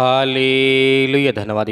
Hallelujah. धन्यवाद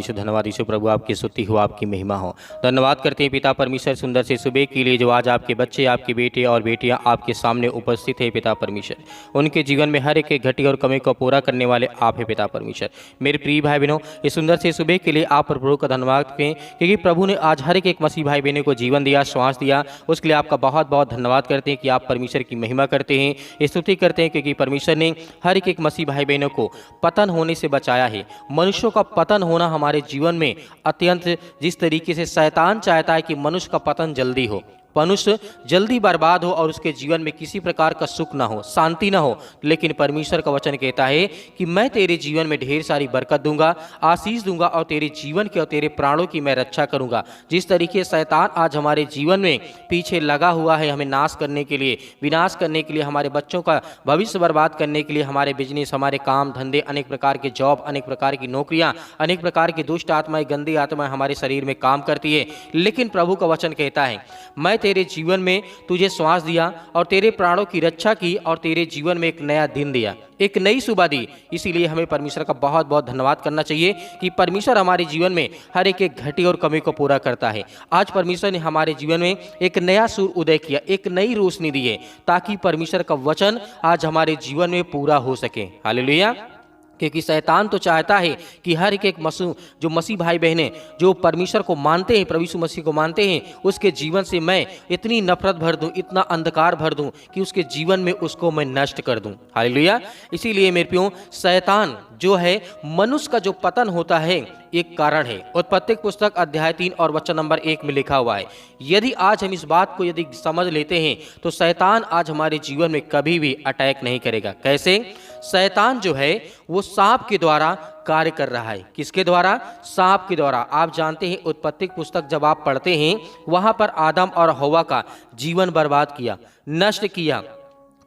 यीशु प्रभु, आपकी स्तुति हो, आपकी महिमा हो। धन्यवाद करते हैं पिता परमेश्वर सुंदर से सुबह के लिए जो आज आपके बच्चे, आपके बेटे और बेटियां आपके सामने उपस्थित है पिता परमेश्वर। उनके जीवन में हर एक घटी और कमी को पूरा करने वाले आप है पिता परमेश्वर। मेरे प्रिय भाई बहनों, इस सुंदर से सुबह के लिए आप प्रभु का धन्यवाद करें, क्योंकि प्रभु ने आज हर एक मसीह भाई बहनों को जीवन दिया, श्वास दिया। उसके लिए आपका बहुत बहुत धन्यवाद करते हैं कि आप परमेश्वर की महिमा करते हैं, स्तुति करते हैं, क्योंकि परमेश्वर ने हर एक मसीह भाई बहनों को पतन होने से बचाया है। मनुष्यों का पतन होना हमारे जीवन में अत्यंत, जिस तरीके से शैतान चाहता है कि मनुष्य का पतन जल्दी हो, मनुष्य जल्दी बर्बाद हो और उसके जीवन में किसी प्रकार का सुख ना हो, शांति ना हो, लेकिन परमेश्वर का वचन कहता है कि मैं तेरे जीवन में ढेर सारी बरकत दूंगा, आशीष दूंगा और तेरे जीवन के और तेरे प्राणों की मैं रक्षा करूंगा। जिस तरीके से शैतान आज हमारे जीवन में पीछे लगा हुआ है, हमें नाश करने के लिए, विनाश करने के लिए, हमारे बच्चों का भविष्य बर्बाद करने के लिए, हमारे बिजनेस, हमारे काम धंधे, अनेक प्रकार के जॉब, अनेक प्रकार की नौकरियां, अनेक प्रकार की दुष्ट आत्माएं, गंदी आत्माएं हमारे शरीर में काम करती है। लेकिन प्रभु का वचन कहता है मैं तेरे जीवन में तुझे श्वास दिया और तेरे प्राणों की रक्षा की और तेरे जीवन में एक नया दिन दिया, एक नई सुबह दी। इसीलिए हमें परमेश्वर का बहुत बहुत धन्यवाद करना चाहिए कि परमेश्वर हमारे जीवन में हर एक घटी और कमी को पूरा करता है। आज परमेश्वर ने हमारे जीवन में एक नया सूर्य उदय किया, एक नई रोशनी दी है, ताकि परमेश्वर का वचन आज हमारे जीवन में पूरा हो सके। हालेलुया। क्योंकि शैतान तो चाहता है कि हर एक मसीह भाई बहनें जो परमेश्वर को मानते हैं, प्रभु यीशु मसीह को मानते हैं, उसके जीवन से मैं इतनी नफरत भर दूं, इतना अंधकार भर दूं कि उसके जीवन में उसको मैं नष्ट कर दूं। हालेलुया। इसीलिए मेरे प्रियो, शैतान जो है, मनुष्य का जो पतन होता है एक कारण है। उत्पत्ति पुस्तक अध्याय 3 और वचन नंबर 1 में लिखा हुआ है। यदि आज हम इस बात को यदि समझ लेते हैं तो शैतान आज हमारे जीवन में कभी भी अटैक नहीं करेगा। कैसे? शैतान जो है वो सांप के द्वारा कार्य कर रहा है। किसके द्वारा? सांप के द्वारा। आप जानते हैं उत्पत्ति पुस्तक जब आप पढ़ते हैं, वहां पर आदम और हव्वा का जीवन बर्बाद किया, नष्ट किया,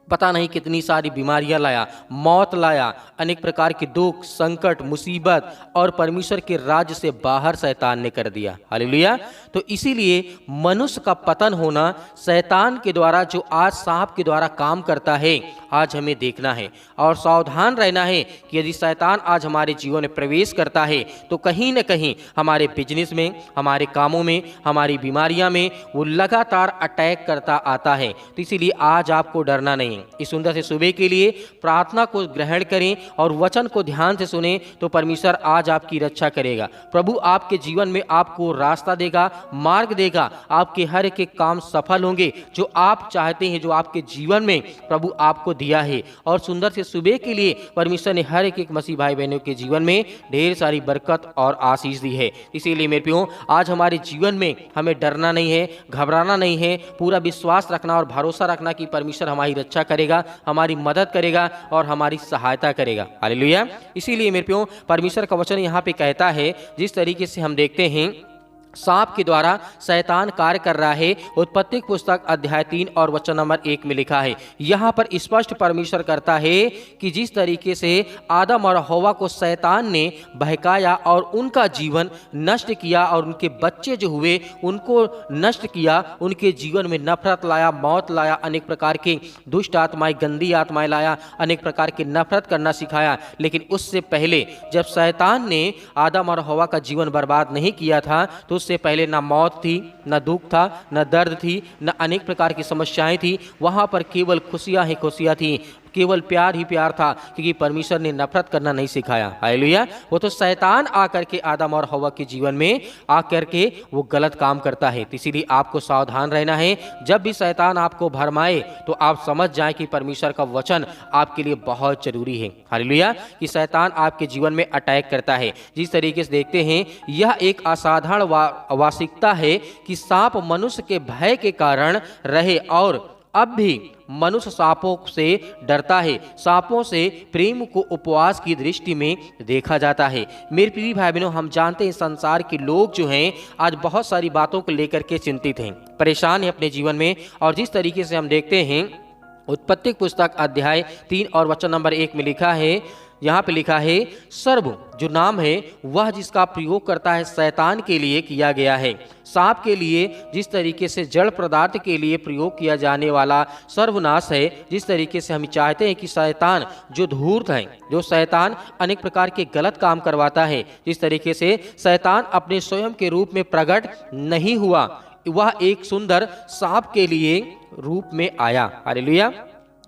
पता नहीं कितनी सारी बीमारियां लाया, मौत लाया, अनेक प्रकार के दुख, संकट, मुसीबत और परमेश्वर के राज्य से बाहर शैतान ने कर दिया। हालेलुया। तो इसीलिए मनुष्य का पतन होना शैतान के द्वारा, जो आज सांप के द्वारा काम करता है, आज हमें देखना है और सावधान रहना है कि यदि शैतान आज हमारे जीवन में प्रवेश करता है तो कहीं न कहीं हमारे बिजनेस में, हमारे कामों में, हमारी बीमारियां में वो लगातार अटैक करता आता है। तो इसीलिए आज आपको डरना नहीं। इस सुंदर से सुबह के लिए प्रार्थना को ग्रहण करें और वचन को ध्यान से सुने, तो परमेश्वर आज आपकी रक्षा करेगा। प्रभु आपके जीवन में आपको रास्ता देगा, मार्ग देगा, आपके हर एक काम सफल होंगे जो आप चाहते हैं, जो आपके जीवन में प्रभु आपको दिया है। और सुंदर से सुबह के लिए परमेश्वर ने हर एक मसीह भाई बहनों के जीवन में ढेर सारी बरकत और आशीष दी है। इसीलिए मेरे प्रियो, आज हमारे जीवन में हमें डरना नहीं है, घबराना नहीं है, पूरा विश्वास रखना और भरोसा रखना कि परमेश्वर हमारी रक्षा करेगा, हमारी मदद करेगा और हमारी सहायता करेगा। हालेलुया। इसीलिए मेरे प्रियो, परमेश्वर का वचन यहाँ पे कहता है, जिस तरीके से हम देखते हैं सांप के द्वारा शैतान कार्य कर रहा है। उत्पत्ति पुस्तक अध्याय 3 और वचन नंबर 1 में लिखा है। यहाँ पर स्पष्ट परमेश्वर करता है कि जिस तरीके से आदम और हव्वा को शैतान ने बहकाया और उनका जीवन नष्ट किया और उनके बच्चे जो हुए उनको नष्ट किया, उनके जीवन में नफरत लाया, मौत लाया, अनेक प्रकार के दुष्ट आत्माएं, गंदी आत्माएं लाया, अनेक प्रकार की नफरत करना सिखाया। लेकिन उससे पहले जब शैतान ने आदम और हव्वा का जीवन बर्बाद नहीं किया था, तो उससे पहले ना मौत थी, ना दुख था, ना दर्द थी, ना अनेक प्रकार की समस्याएं थी। वहां पर केवल खुशियां ही खुशियां थी, केवल प्यार ही प्यार था, क्योंकि परमेश्वर ने नफरत करना नहीं सिखाया। हालेलुया। वो तो शैतान आकर के आदम और हव्वा के जीवन में आकर के वो गलत काम करता है। तो इसीलिए आपको सावधान रहना है। जब भी शैतान आपको भरमाए तो आप समझ जाएं कि परमेश्वर का वचन आपके लिए बहुत जरूरी है। हालेलुया। कि शैतान आपके जीवन में अटैक करता है। जिस तरीके से देखते हैं, यह एक असाधारण वास्तविकता है कि सांप मनुष्य के भय के कारण रहे और अब भी मनुष्य सांपों से डरता है। सांपों से प्रेम को उपवास की दृष्टि में देखा जाता है। मेरे प्रिय भाई बहनों, हम जानते हैं संसार के लोग जो हैं आज बहुत सारी बातों को लेकर के चिंतित हैं, परेशान हैं अपने जीवन में। और जिस तरीके से हम देखते हैं उत्पत्ति पुस्तक अध्याय 3 और वचन नंबर 1 में लिखा है, यहाँ पे लिखा है सर्व जो नाम है वह जिसका प्रयोग करता है शैतान के लिए किया गया है। सांप के लिए जिस तरीके से जड़ पदार्थ के लिए प्रयोग किया जाने वाला सर्वनाश है, जिस तरीके से हम चाहते हैं कि शैतान जो धूर्त है, जो शैतान अनेक प्रकार के गलत काम करवाता है, जिस तरीके से शैतान अपने स्वयं के रूप में प्रकट नहीं हुआ, वह एक सुंदर सांप के लिए रूप में आया। हालेलुया।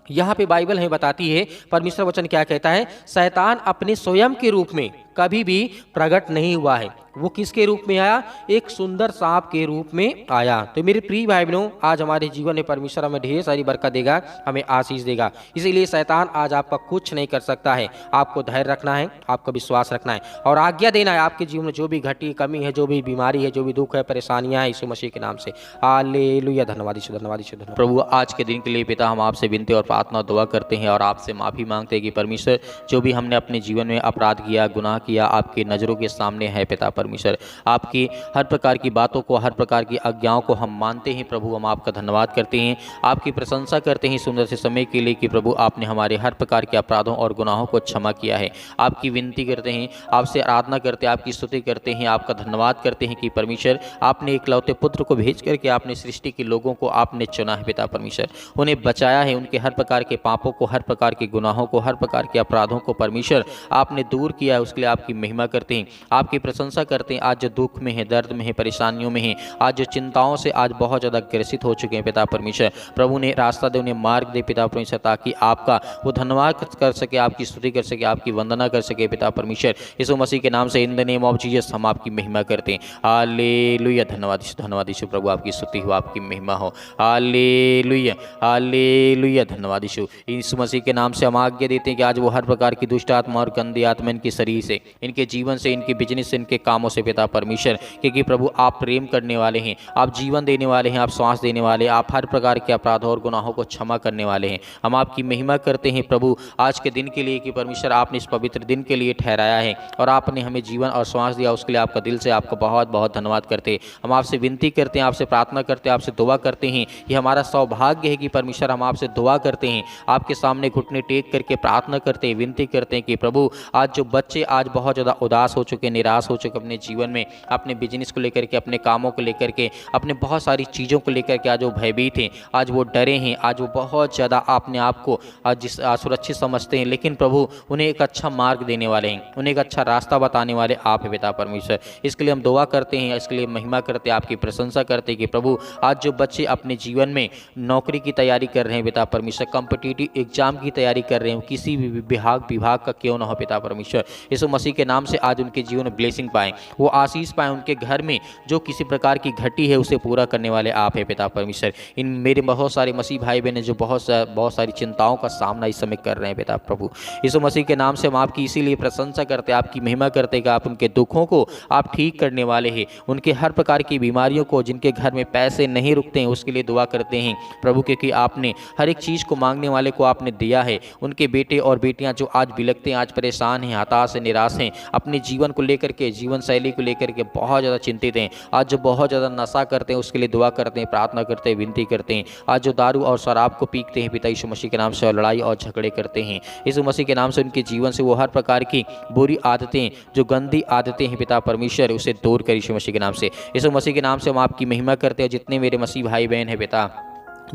यहाँ पे बाइबल हमें बताती है, परमेश्वर वचन क्या कहता है, शैतान अपने स्वयं के रूप में कभी भी प्रकट नहीं हुआ है। वो किसके रूप में आया? एक सुंदर सांप के रूप में आया। तो मेरे प्रिय भाई बहनों, आज हमारे जीवन में परमेश्वर हमें ढेर सारी बरकत देगा, हमें आशीष देगा। इसीलिए शैतान आज आपका कुछ नहीं कर सकता है। आपको धैर्य रखना है, आपको विश्वास रखना है और आज्ञा देना है। आपके जीवन में जो भी घटी कमी है, जो भी बीमारी है, जो भी दुख है, परेशानियां हैं, यीशु मसीह के नाम से हालेलुया। धन्यवाद यीशु, धन्यवाद यीशु, धन्यवाद प्रभु। आज के दिन के लिए पिता हम आपसे विनती और प्रार्थना दुआ करते हैं और आपसे माफ़ी मांगते हैं कि परमेश्वर जो भी हमने अपने जीवन में अपराध किया, गुनाह किया, आपकी नज़रों के सामने है पिता परमेश्वर। आपकी हर प्रकार की बातों को, हर प्रकार की आज्ञाओं को हम मानते हैं प्रभु। हम आपका धन्यवाद करते हैं, आपकी प्रशंसा करते हैं सुंदर से समय के लिए कि प्रभु आपने हमारे हर प्रकार के अपराधों और गुनाहों को क्षमा किया है। आपकी विनती करते हैं, आपसे आराधना करते हैं, आपकी स्तुति करते हैं, आपका धन्यवाद करते हैं कि परमेश्वर आपने एकलौते पुत्र को भेज करके आपने सृष्टि के लोगों को आपने चुना है पिता परमेश्वर। उन्हें बचाया है, उनके हर प्रकार के पापों को, हर प्रकार के गुनाहों को, हर प्रकार के अपराधों को परमेश्वर आपने दूर किया है। उसके लिए आपकी महिमा करते हैं, आपकी प्रशंसा करते हैं। आज जो दुख में है, दर्द में है, परेशानियों में है, आज जो चिंताओं से आज बहुत ज़्यादा ग्रसित हो चुके हैं पिता परमेश्वर, प्रभु ने रास्ता दे, उन्हें मार्ग दे पिता परमेश्वर, ताकि आपका वो धन्यवाद कर सके, आपकी स्तुति कर सके, आपकी वंदना कर सके पिता परमेश्वर। यीशु मसीह के नाम से in the name of Jesus हम आपकी महिमा करते हैं। हालेलुया। धन्यवाद यीशु, धन्यवाद यीशु प्रभु, आपकी स्तुति हो, आपकी महिमा हो। हालेलुया, हालेलुया। धन्यवाद यीशु। यीशु मसीह के नाम से हम आज्ञा देते हैं कि आज वो हर प्रकार की दुष्ट आत्मा और गंदी आत्मा इनके शरीर से, इनके जीवन से, इनके बिजनेस से, इनके कामों से पिता परमेश्वर, क्योंकि प्रभु आप प्रेम करने वाले हैं, आप जीवन देने वाले हैं, आप श्वास देने वाले, आप हर प्रकार के अपराधों और गुनाहों को क्षमा करने वाले हैं। हम आपकी महिमा करते हैं प्रभु आज के दिन के लिए कि परमेश्वर आपने इस पवित्र दिन के लिए ठहराया है और आपने हमें जीवन और श्वास दिया, उसके लिए आपका दिल से आपका बहुत बहुत धन्यवाद करते हैं। हम आपसे विनती करते हैं, आपसे प्रार्थना करते हैं, आपसे दुआ करते हैं। ये हमारा सौभाग्य है कि परमेश्वर हम आपसे दुआ करते हैं, आपके सामने घुटने टेक करके प्रार्थना करते हैं, विनती करते हैं कि प्रभु आज जो बच्चे आज बहुत ज़्यादा उदास हो चुके, निराश हो चुके अपने जीवन में, अपने बिजनेस को लेकर के, अपने कामों को लेकर के, अपने बहुत सारी चीज़ों को लेकर के आज वो भयभीत हैं, आज वो डरे हैं, आज वो बहुत ज़्यादा अपने आप को आज सुरक्षित समझते हैं, लेकिन प्रभु उन्हें एक अच्छा मार्ग देने वाले हैं, उन्हें एक अच्छा रास्ता बताने वाले आप है पिता परमेश्वर। इसके लिए हम दुआ करते हैं, इसके लिए महिमा करते हैं, आपकी प्रशंसा करते हैं कि प्रभु आज जो बच्चे अपने जीवन में नौकरी की तैयारी कर रहे हैं पिता परमेश्वर, कॉम्पिटिटिव एग्जाम की तैयारी कर रहे हैं, किसी भी विभाग का क्यों ना हो पिता परमेश्वर, यीशु मसीह के नाम से आज उनके जीवन में ब्लेसिंग पाएँ, वो आशीष पाएँ, उनके घर में जो किसी प्रकार की घटी है उसे पूरा करने वाले आप है पिता परमेश्वर। इन मेरे बहुत सारे मसीह भाई बहन जो बहुत सारी चिंताओं का सामना इस समय कर रहे हैं पिता प्रभु, यीशु मसीह के नाम से हम आपकी इसीलिए प्रशंसा करते हैं, आपकी महिमा करते हैं कि आप उनके दुखों को आप ठीक करने वाले हैं, उनके हर प्रकार की बीमारियों को, जिनके घर में पैसे नहीं रुकते हैं उसके लिए दुआ करते हैं प्रभु, क्योंकि आपने हर एक चीज़ को मांगने वाले को आपने दिया है। उनके बेटे और बेटियां जो आज बिलखते हैं, आज परेशान हैं, हताश हैं, निराश हैं, अपने जीवन को लेकर के, जीवन शैली को लेकर के बहुत ज़्यादा चिंतित हैं, आज जो बहुत ज़्यादा नशा करते हैं उसके लिए दुआ करते हैं, प्रार्थना करते हैं, विनती करते हैं, आज जो दारू और शराब को पीते हैं पिता यीशु मसीह के नाम से, और लड़ाई और झगड़े करते हैं यीशु मसीह के नाम से, उनके जीवन से वो हर प्रकार की बुरी आदतें, जो गंदी आदतें हैं पिता परमेश्वर, उसे दूर कर यीशु मसीह के नाम से। यीशु मसीह के नाम से हम आपकी महिमा करते हैं। जितने मेरे मसीह भाई बहन हैं पिता,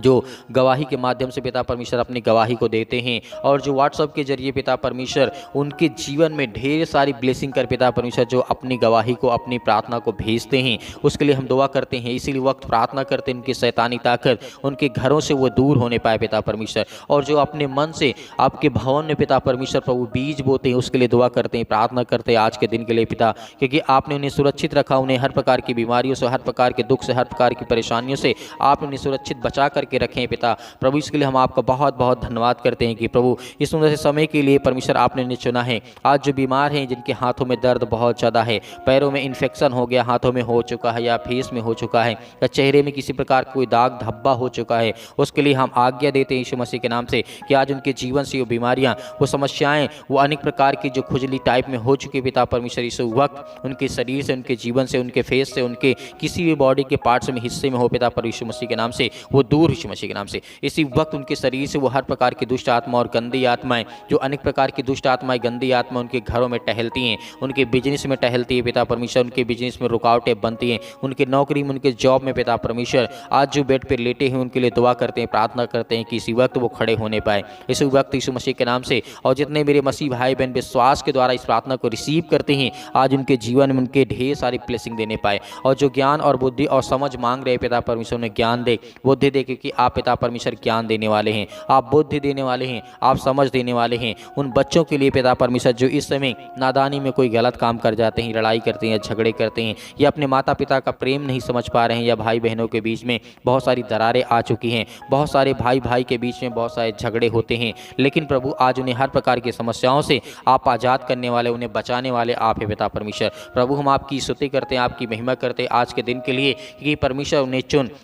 जो गवाही के माध्यम से पिता परमेश्वर अपनी गवाही को देते हैं, और जो व्हाट्सएप के जरिए पिता परमेश्वर उनके जीवन में ढेर सारी ब्लेसिंग कर पिता परमेश्वर जो अपनी गवाही को, अपनी प्रार्थना को भेजते हैं, उसके लिए हम दुआ करते हैं। इसीलिए वक्त प्रार्थना करते हैं उनकी शैतानी ताकत उनके घरों से वो दूर होने पाए पिता परमेश्वर, और जो अपने मन से आपके भवन में पिता परमेश्वर प्रभु बीज बोते हैं उसके लिए दुआ करते हैं, प्रार्थना करते हैं आज के दिन के लिए पिता, क्योंकि आपने उन्हें सुरक्षित रखा, उन्हें हर प्रकार की बीमारियों से, हर प्रकार के दुख से, हर प्रकार की परेशानियों से आपने उन्हें सुरक्षित बचा करके रखें पिता प्रभु। इसके लिए हम आपका बहुत बहुत धन्यवाद करते हैं कि प्रभु इस सुंदर से समय के लिए परमेश्वर आपने उन्हें चुना है। आज जो बीमार हैं, जिनके हाथों में दर्द बहुत ज़्यादा है, पैरों में इन्फेक्शन हो गया, हाथों में हो चुका है, या फेस में हो चुका है, या चेहरे में किसी प्रकार कोई दाग धब्बा हो चुका है, उसके लिए हम आज्ञा देते हैं यीशु मसीह के नाम से कि आज उनके जीवन से वो बीमारियाँ, वो समस्याएँ, वो अनेक प्रकार की जो खुजली टाइप में हो चुकी पिता परमेश्वर, इस वक्त उनके शरीर से, उनके जीवन से, उनके फेस से, उनके किसी भी बॉडी के पार्ट्स में, हिस्से में हो पिता पर यीशु मसीह के नाम से वो दूर दूर यीशु मसीह के नाम से। इसी वक्त उनके शरीर से वो हर प्रकार की दुष्ट आत्मा और गंदी आत्माएं, जो अनेक प्रकार की दुष्ट आत्माएं, गंदी आत्मा उनके घरों में टहलती हैं, उनके बिजनेस में टहलती है पिता परमेश्वर, उनके बिजनेस में रुकावटें बनती हैं, उनके नौकरी में, उनके जॉब में पिता परमेश्वर, आज जो बेड पर लेटे हैं उनके लिए दुआ करते हैं, प्रार्थना करते हैं कि इसी वक्त वो खड़े होने पाए इसी वक्त यीशु मसीह के नाम से। और जितने मेरे मसीह भाई बहन विश्वास के द्वारा इस प्रार्थना को रिसीव करते हैं, आज उनके जीवन में उनके ढेर सारी ब्लेसिंग देने पाए। और जो ज्ञान और बुद्धि और समझ मांग रहे पिता परमेश्वर ने ज्ञान दे, बुद्धि दे, क्योंकि आप पिता परमेश्वर ज्ञान देने वाले हैं, आप बुद्धि देने वाले हैं, आप समझ देने वाले हैं उन बच्चों के लिए पिता परमेश्वर जो इस समय नादानी में कोई गलत काम कर जाते हैं, लड़ाई करते हैं, झगड़े करते हैं, या अपने माता पिता का प्रेम नहीं समझ पा रहे हैं, या भाई बहनों के बीच में बहुत सारी दरारें आ चुकी हैं, बहुत सारे भाई भाई के बीच में बहुत सारे झगड़े होते हैं। लेकिन प्रभु आज उन्हें हर प्रकार की समस्याओं से आप आज़ाद करने वाले, उन्हें बचाने वाले आप है पिता परमेश्वर। प्रभु हम आपकी स्तुति करते हैं, आपकी महिमा करते हैं आज के दिन के लिए, क्योंकि परमेश्वर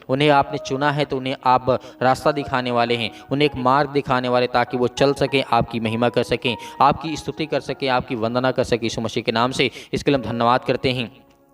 उन्हें आपने चुना है, तो उन्हें आप रास्ता दिखाने वाले हैं, उन्हें एक मार्ग दिखाने वाले, ताकि वो चल सकें, आपकी महिमा कर सकें, आपकी स्तुति कर सकें, आपकी वंदना कर सकें यीशु मसीह के नाम से। इसके लिए हम धन्यवाद करते हैं।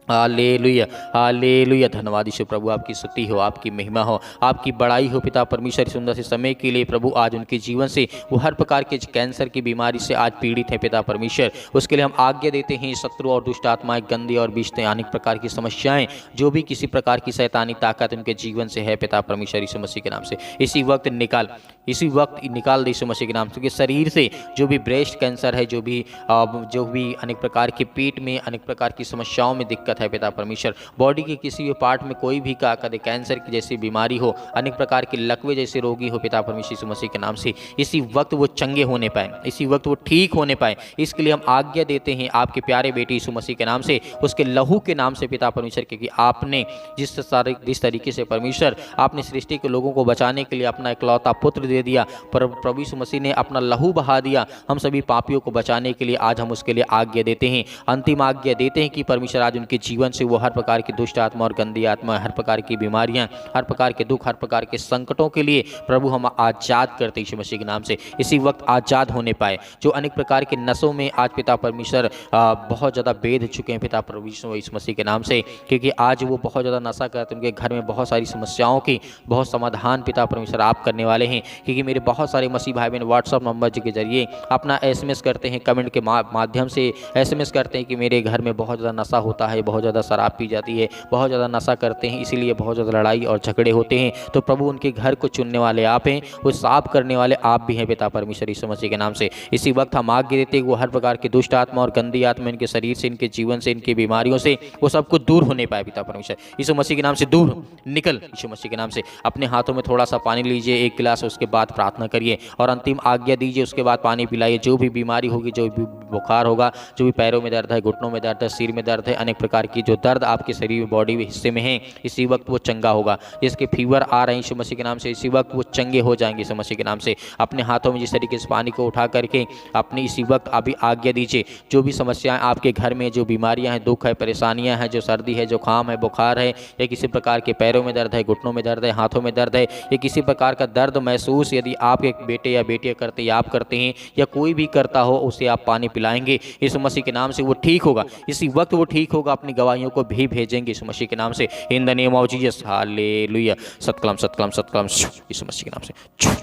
हालेलुया, हालेलुया। धन्यवाद यीशु प्रभु, आपकी स्तुति हो, आपकी महिमा हो, आपकी बड़ाई हो पिता परमेश्वर। सुंदर से समय के लिए प्रभु आज उनके जीवन से वो हर प्रकार के कैंसर की बीमारी से आज पीड़ित है पिता परमेश्वर, उसके लिए हम आज्ञा देते हैं। शत्रु और दुष्ट आत्माएं, गंदी और बीचते अनेक प्रकार की समस्याएं, जो भी किसी प्रकार की शैतानी ताकत उनके जीवन से है पिता परमेश्वर यीशु मसीह के नाम से इसी वक्त निकाल दे यीशु मसीह के नाम से। शरीर से जो भी ब्रेस्ट कैंसर है, जो भी अनेक प्रकार के पेट में अनेक प्रकार की समस्याओं में दिक्कत है पिता परमेश्वर, बॉडी के किसी भी पार्ट में कोई भी कदे कैंसर की जैसी बीमारी हो, अनेक प्रकार के लकवे जैसे रोगी हो पिता परमेश्वर यीशु मसीह के नाम से, इसी वक्त वो चंगे होने पाए, इसी वक्त वो ठीक होने पाए। इसके लिए हम आज्ञा देते हैं आपके प्यारे बेटे यीशु मसीह के नाम से, उसके लहू के नाम से पिता परमेश्वर, क्योंकि आपने जिस तरीके से परमेश्वर आपने सृष्टि के लोगों को बचाने के लिए अपना इकलौता पुत्र दे दिया, पर प्रभु यीशु मसीह ने अपना लहू बहा दिया हम सभी पापियों को बचाने के लिए। आज हम उसके लिए आज्ञा देते हैं, अंतिम आज्ञा देते हैं कि परमेश्वर आज उनके जीवन से वो हर प्रकार की दुष्ट आत्मा और गंदी आत्मा, हर प्रकार की बीमारियां, हर प्रकार के दुख, हर प्रकार के संकटों के लिए प्रभु हम आज़ाद करते यीशु मसीह के नाम से, इसी वक्त आज़ाद होने पाए। जो अनेक प्रकार के नशों में आज पिता परमेश्वर बहुत ज़्यादा बेध चुके हैं पिता परमेश्वर यीशु मसीह के नाम से, क्योंकि आज वो बहुत ज़्यादा नशा करते हैं, उनके घर में बहुत सारी समस्याओं की बहुत समाधान पिता परमेश्वर आप करने वाले हैं। क्योंकि मेरे बहुत सारे मसीह भाई बहन व्हाट्सअप नंबर के जरिए अपना SMS करते हैं, कमेंट के माध्यम से SMS करते हैं कि मेरे घर में बहुत ज़्यादा नशा होता है, बहुत ज़्यादा शराब पी जाती है, बहुत ज़्यादा नशा करते हैं, इसीलिए बहुत ज़्यादा लड़ाई और झगड़े होते हैं। तो प्रभु उनके घर को चुनने वाले आप हैं, वो साफ करने वाले आप भी हैं पिता परमेश्वर यीशु मसीह के नाम से। इसी वक्त हम आज्ञा देते हैं वो हर प्रकार की दुष्ट आत्मा और गंदी आत्मा इनके शरीर से, इनके जीवन से, इनकी बीमारियों से वो सबको दूर होने पाए पिता परमेश्वर यीशु मसीह के नाम से। दूर निकल यीशु मसीह के नाम से। अपने हाथों में थोड़ा सा पानी लीजिए, एक गिलास, उसके बाद प्रार्थना करिए और अंतिम आज्ञा दीजिए, उसके बाद पानी पिलाइए। जो भी बीमारी होगी, जो भी बुखार होगा, जो भी पैरों में दर्द है, घुटनों में दर्द है, सिर में दर्द है, अनेक प्रकार की जो दर्द आपके शरीर में, बॉडी में हिस्से में है, इसी वक्त वो चंगा होगा। जिसके फीवर आ रहे हैं यीशु मसीह के नाम से, इसी वक्त वो चंगे हो जाएंगे यीशु मसीह के नाम से। अपने हाथों में जिस तरीके से पानी को उठा करके अपने इसी वक्त अभी आज्ञा दीजिए। जो भी समस्याएं आपके घर में, जो बीमारियां हैं, दुख है, परेशानियां हैं, जो सर्दी है, जुकाम है, बुखार है, या किसी प्रकार के पैरों में दर्द है, घुटनों में दर्द है, हाथों में दर्द है, या किसी प्रकार का दर्द महसूस यदि आप एक बेटे या बेटियां करते या आप करते हैं या कोई भी करता हो, उसे आप पानी पिलाएंगे यीशु मसीह के नाम से, वो ठीक होगा। इसी वक्त वो ठीक होगा। अपनी गवाहियों को भी भेजेंगे यीशु मसीह के नाम से, in the name of Jesus. हालेलुया। सत्कलम सत्कलम सत्कलम यीशु मसीह के नाम से,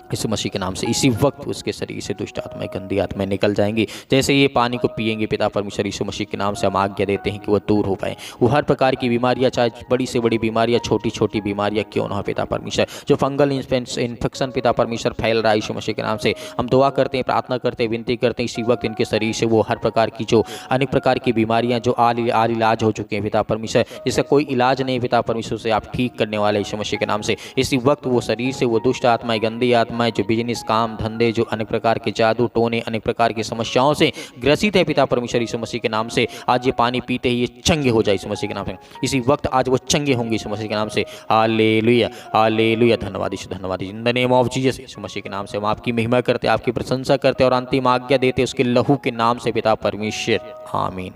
यीशु मसीह के नाम से। इसी वक्त उसके शरीर से दुष्ट आत्माएं, गंदी आत्माएं निकल जाएंगी। जैसे ये पानी को पिएंगे पिता परमेश्वर यीशु मसीह के नाम से हम आज्ञा देते हैं कि वो दूर हो पाए। वो हर प्रकार की बीमारियां, चाहे बड़ी से बड़ी बीमारियां, छोटी छोटी बीमारियां क्यों ना हो पिता परमेश्वर, जो फंगल इन्फेक्शन पिता परमेश्वर फैल रहा है यीशु मसीह के नाम से, हम दुआ करते हैं, प्रार्थना करते हैं, विनती करते हैं, इसी वक्त इनके शरीर से वो हर प्रकार की जो अनेक प्रकार की बीमारियां जो आल इलाज हो चुके हैं पिता परमेश्वर, जिसका कोई इलाज नहीं पिता परमेश्वर से आप ठीक करने वाले यीशु मसीह के नाम से। इसी वक्त वो शरीर से वो दुष्ट आत्माएं, गंदी आत्माएं, जो बिजनेस, काम धंधे, जो अनेक प्रकार के जादू टोने, अनेक प्रकार की समस्याओं से ग्रसित है पिता परमेश्वर यीशु मसीह के नाम से, आज ये पानी पीते ही ये चंगे हो जाए यीशु मसीह के नाम से। इसी वक्त आज वो चंगे होंगे यीशु मसीह के नाम से। हालेलुया, हालेलुया। धन्यवाद यीशु, धन्यवाद in the name of Jesus. यीशु मसीह के नाम से हम आपकी महिमा करते, आपकी प्रशंसा करते और अंतिम आज्ञा देते उसके लहू के नाम से पिता परमेश्वर। आमीन।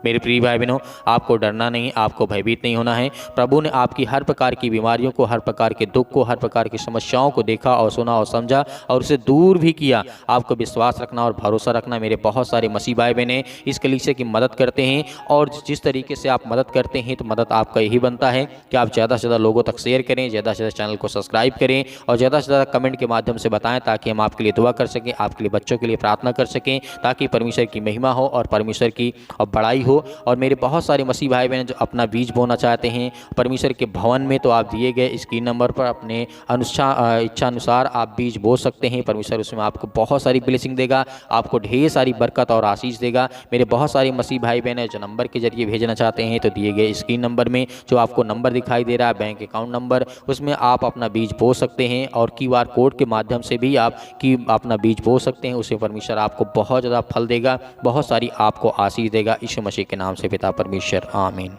मेरे प्रिय भाई बहनों, आपको डरना नहीं, आपको भयभीत नहीं होना है। प्रभु ने आपकी हर प्रकार की बीमारियों को, हर प्रकार के दुख को, हर प्रकार की समस्याओं को देखा और सुना और समझा और उसे दूर भी किया। आपको विश्वास रखना और भरोसा रखना। मेरे बहुत सारे मसीह भाई बहनें इस कलीसिया की मदद करते हैं और जिस तरीके से आप मदद करते हैं तो मदद आपका यही बनता है कि आप ज़्यादा से ज़्यादा लोगों तक शेयर करें, ज़्यादा से ज़्यादा चैनल को सब्सक्राइब करें और ज़्यादा से ज़्यादा कमेंट के माध्यम से बताएं, ताकि हम आपके लिए दुआ कर सकें, आपके लिए बच्चों के लिए प्रार्थना कर सकें, ताकि परमेश्वर की महिमा हो और परमेश्वर की बड़ाई हो। और मेरे बहुत सारे मसीह भाई बहन जो अपना बीज बोना चाहते हैं परमेश्वर के भवन में, तो आप दिए गए स्क्रीन नंबर पर अपने इच्छा अनुसार आप बीज बो सकते हैं। परमेश्वर उसमें आपको बहुत सारी ब्लेसिंग देगा, आपको ढेर सारी बरकत और आशीष देगा। मेरे बहुत सारे मसीह भाई बहन जो नंबर के जरिए भेजना चाहते हैं तो दिए गए स्क्रीन नंबर में जो आपको नंबर दिखाई दे रहा है, बैंक अकाउंट नंबर, उसमें आप अपना बीज बो सकते हैं और QR कोड के माध्यम से भी आप अपना बीज बो सकते हैं। उससे परमेश्वर आपको बहुत ज़्यादा फल देगा, बहुत सारी आपको आशीष देगा। यीशु मसीह के नाम से पिता परमेश्वर, आमीन।